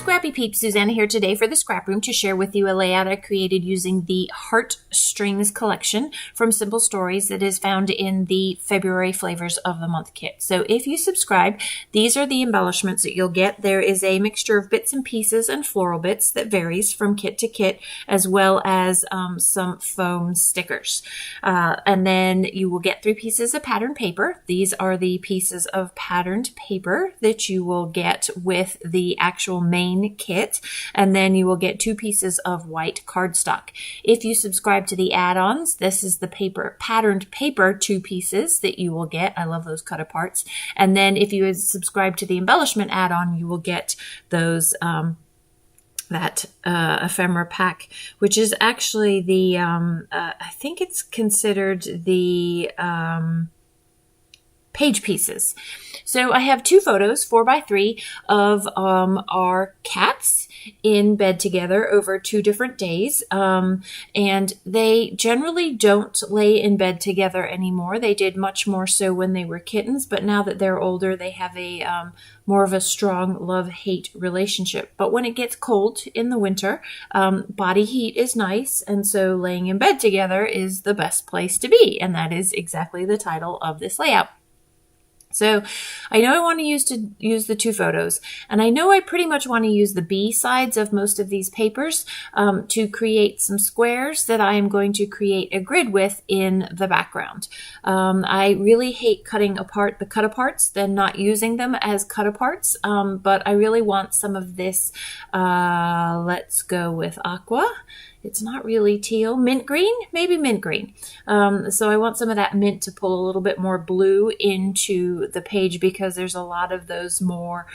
Scrappy Peeps, Suzanna here today for the Scraproom to share with you a layout I created using the Heartstrings collection from Simple Stories that is found in the February Flavors of the Month kit. So if you subscribe, these are the embellishments that you'll get. There is a mixture of bits and pieces and floral bits that varies from kit to kit, as well as some foam stickers. And then you will get 3 pieces of patterned paper. These are the pieces of patterned paper that you will get with the actual main kit, and then you will get 2 pieces of white cardstock. If you subscribe to the add-ons, this is the patterned paper 2 pieces that you will get. I love those cut aparts. And then if you subscribe to the embellishment add-on, you will get those that ephemera pack, which is actually the I think it's considered the page pieces. So I have 2 photos, 4x3, of our cats in bed together over 2 different days. And they generally don't lay in bed together anymore. They did much more so when they were kittens, but now that they're older, they have a more of a strong love-hate relationship. But when it gets cold in the winter, body heat is nice, and so laying in bed together is the best place to be. And that is exactly the title of this layout. So I know I want to use the 2 photos, and I know I pretty much want to use the B sides of most of these papers to create some squares that I am going to create a grid with in the background. I really hate cutting apart the cut aparts, then not using them as cut aparts, but I really want some of this, let's go with aqua. It's not really teal. Mint green? Maybe mint green. So I want some of that mint to pull a little bit more blue into the page because there's a lot of those more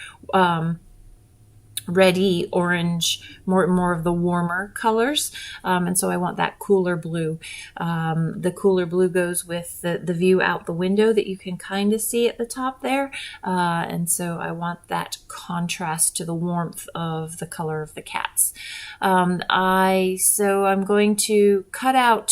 reddy orange, more of the warmer colors. And so I want that cooler blue. The cooler blue goes with the view out the window that you can kind of see at the top there. And so I want that contrast to the warmth of the color of the cats. So I'm going to cut out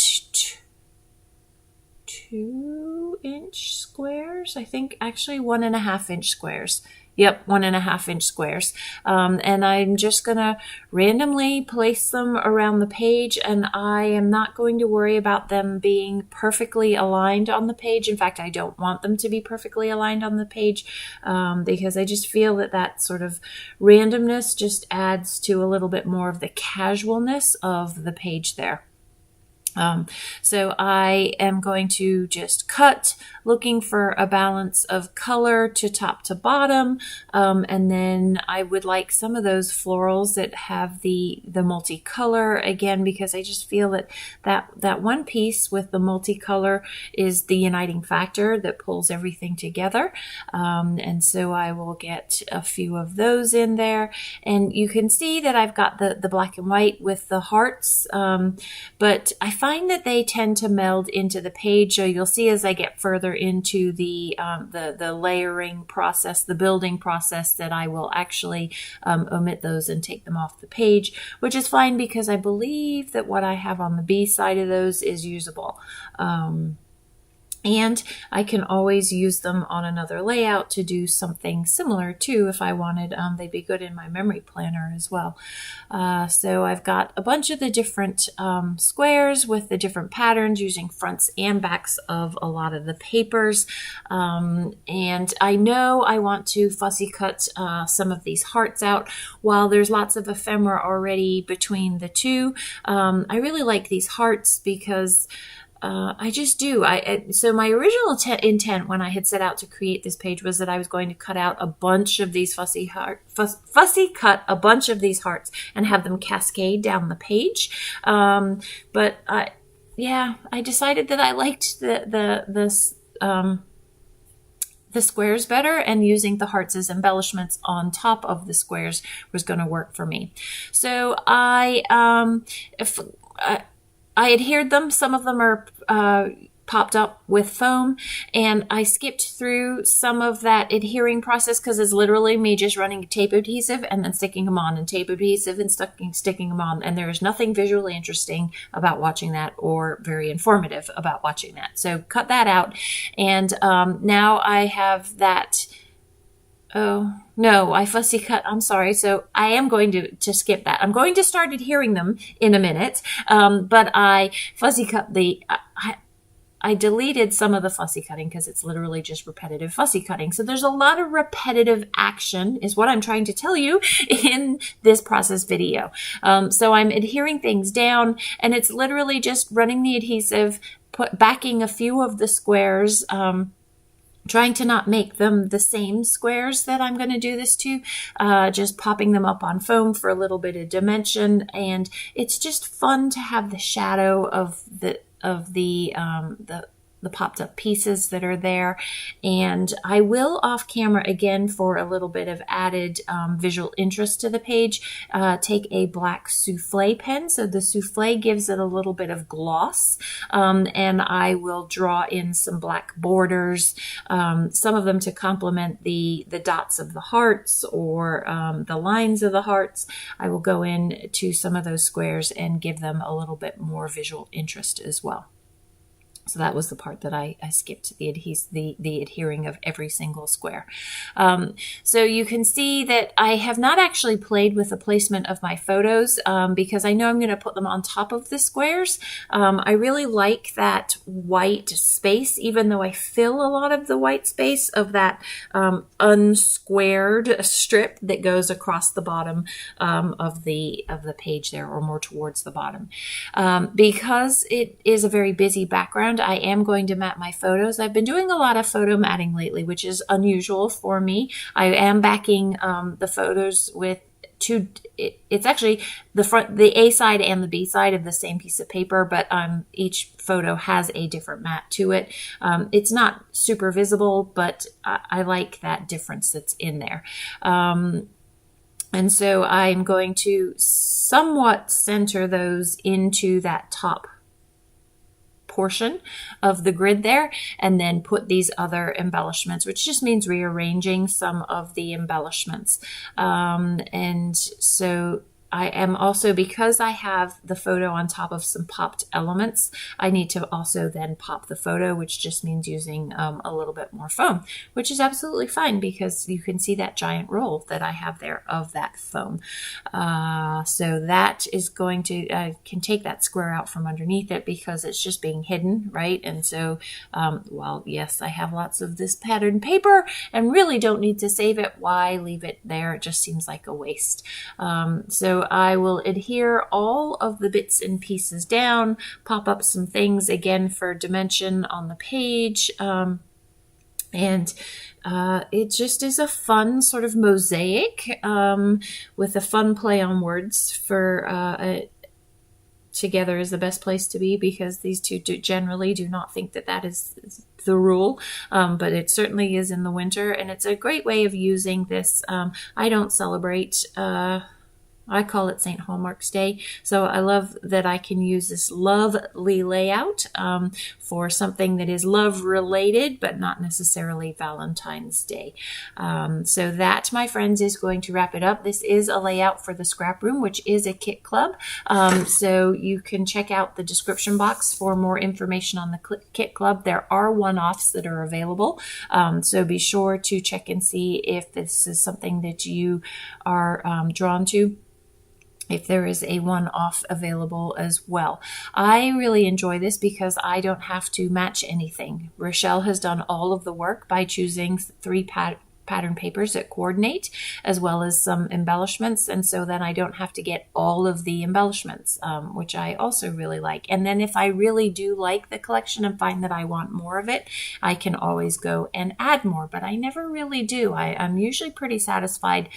2-inch squares. I think actually 1.5-inch squares. Yep, 1.5-inch squares. And I'm just going to randomly place them around the page, and I am not going to worry about them being perfectly aligned on the page. In fact, I don't want them to be perfectly aligned on the page because I just feel that sort of randomness just adds to a little bit more of the casualness of the page there. So I am going to just cut, looking for a balance of color to top to bottom, and then I would like some of those florals that have the multicolor again, because I just feel that one piece with the multicolor is the uniting factor that pulls everything together. And so I will get a few of those in there, and you can see that I've got the black and white with the hearts, but I find that they tend to meld into the page. So you'll see as I get further into the layering process, the building process, that I will actually omit those and take them off the page, which is fine because I believe that what I have on the B side of those is usable. And I can always use them on another layout to do something similar too if I wanted. They'd be good in my memory planner as well. So I've got a bunch of the different squares with the different patterns using fronts and backs of a lot of the papers. And I know I want to fussy cut some of these hearts out. While there's lots of ephemera already between the 2, I really like these hearts because I just do. So my original intent when I had set out to create this page was that I was going to cut out a bunch of these fussy cut a bunch of these hearts and have them cascade down the page. But I decided that I liked the squares better, and using the hearts as embellishments on top of the squares was going to work for me. So I adhered them. Some of them are popped up with foam, and I skipped through some of that adhering process because it's literally me just running tape adhesive and then sticking them on, and tape adhesive and sticking them on, and there is nothing visually interesting about watching that or very informative about watching that. So cut that out, and now I have that Oh, no, I fussy cut. I'm sorry. So I am going to skip that. I'm going to start adhering them in a minute. But I fussy cut I deleted some of the fussy cutting because it's literally just repetitive fussy cutting. So there's a lot of repetitive action is what I'm trying to tell you in this process video. So I'm adhering things down, and it's literally just running the adhesive, backing a few of the squares, trying to not make them the same squares that I'm going to do this to, just popping them up on foam for a little bit of dimension. And it's just fun to have the shadow of the popped up pieces that are there. And I will off camera again for a little bit of added visual interest to the page, take a black souffle pen. So the souffle gives it a little bit of gloss, and I will draw in some black borders, some of them to complement the dots of the hearts or the lines of the hearts. I will go in to some of those squares and give them a little bit more visual interest as well. So that was the part that I skipped, the adhering of every single square. So you can see that I have not actually played with the placement of my photos because I know I'm going to put them on top of the squares. I really like that white space, even though I fill a lot of the white space of that unsquared strip that goes across the bottom of the page there, or more towards the bottom. Because it is a very busy background, I am going to mat my photos. I've been doing a lot of photo matting lately, which is unusual for me. I am backing the photos with two, it's actually the A side and the B side of the same piece of paper, but each photo has a different mat to it. It's not super visible, but I like that difference that's in there. And so I'm going to somewhat center those into that top portion of the grid there, and then put these other embellishments, which just means rearranging some of the embellishments. And so I am also, because I have the photo on top of some popped elements, I need to also then pop the photo, which just means using a little bit more foam, which is absolutely fine because you can see that giant roll that I have there of that foam. So that is going to, I can take that square out from underneath it because it's just being hidden, right? And so, well, yes, I have lots of this patterned paper and really don't need to save it. Why leave it there? It just seems like a waste. So I will adhere all of the bits and pieces down, pop up some things again for dimension on the page, and it just is a fun sort of mosaic with a fun play on words for together is the best place to be, because these two generally do not think that that is the rule, but it certainly is in the winter, and it's a great way of using this. I don't celebrate I call it St. Hallmark's Day. So I love that I can use this lovely layout for something that is love related, but not necessarily Valentine's Day. So that, my friends, is going to wrap it up. This is a layout for the Scrap Room, which is a kit club. So you can check out the description box for more information on the kit club. There are one-offs that are available. So be sure to check and see if this is something that you are drawn to, if there is a one-off available as well. I really enjoy this because I don't have to match anything. Rochelle has done all of the work by choosing 3 pattern papers that coordinate, as well as some embellishments, and so then I don't have to get all of the embellishments, which I also really like. And then if I really do like the collection and find that I want more of it, I can always go and add more, but I never really do. I'm usually pretty satisfied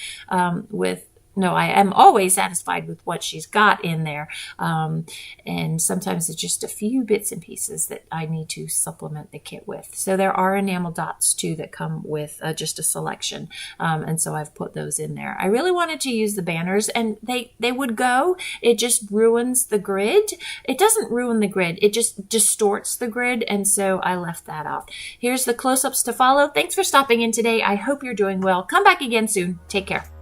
I am always satisfied with what she's got in there. And sometimes it's just a few bits and pieces that I need to supplement the kit with. So there are enamel dots too that come with just a selection. And so I've put those in there. I really wanted to use the banners, and they would go. It just ruins the grid. It doesn't ruin the grid. It just distorts the grid. And so I left that off. Here's the close-ups to follow. Thanks for stopping in today. I hope you're doing well. Come back again soon. Take care.